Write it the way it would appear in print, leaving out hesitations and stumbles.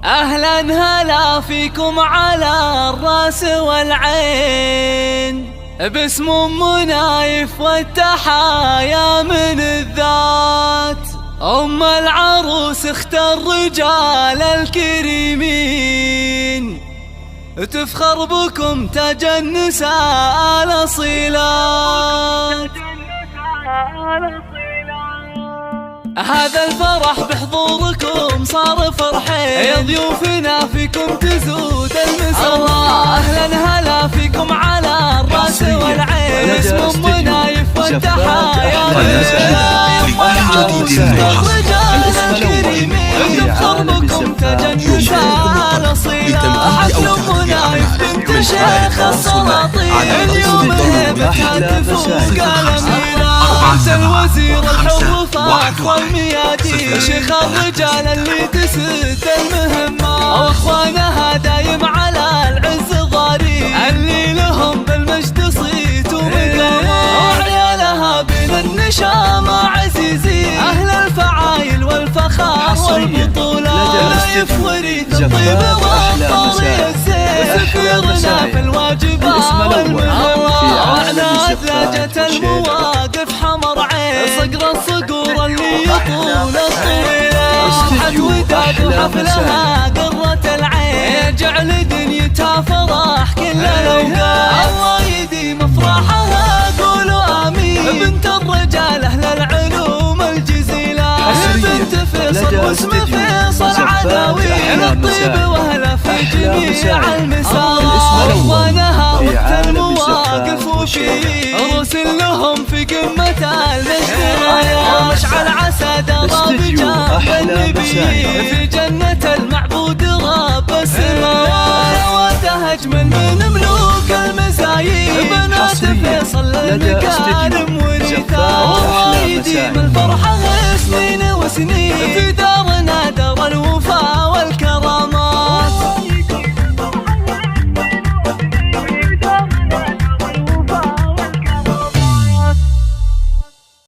أهلا هلا فيكم على الراس والعين، باسم أم نايف والتحايا من الذات. أم العروس اخت الرجال الكريمين، تفخر بكم تاج النساء الأصيلات. هذا الفرح بحضوركم صار فرحين، يا ضيوفنا فيكم تزود المسرات. الله أهلا هلا فيكم على الراس والعين، اسم أم نايف والتحايا الرجال الكريمين، تفخر بكم تاج النساء الأصيلات. حفل أم نايف بنت شيخ السلاطين، اليوم هيبتها تفوق الأميرات. أنت الوزير الحر فاخر الميادين، شيخ الرجال اللي تسد المهمات. واخوانها دايم على العز ضارين، اللي لهم بالمجد صيت ومقامات. وعيالها بين النشامة عزيزين، أهل الفعايل والفخار والبطولات. نايف وريث الطيب والطريق الزين، سفيرنا في الواجبات والمهمات. وعلى أدلجة المواقف حمر عين، صقر الصقور اللي يطول الطويلات. حد وداد وحفلها قرة العين، يجعل دنيتها فرح كل الأوقات. الله يديم افراحها قولوا آمين، بنت الرجال أهل العلوم الجزيلات. بنت فيصل واسم فيصل عداوي، الطيب وأهله في جميع المسارات. أخوانها وقت المواقف وشي، رسل لهم في قمة المجد. مشعل عسى درى بجنب النبي، في جنة المعبود رب السماوات. وتهجمن من ملوك المزايين، بنات فيصل للمكارم ورثات. الله يديم الفرحة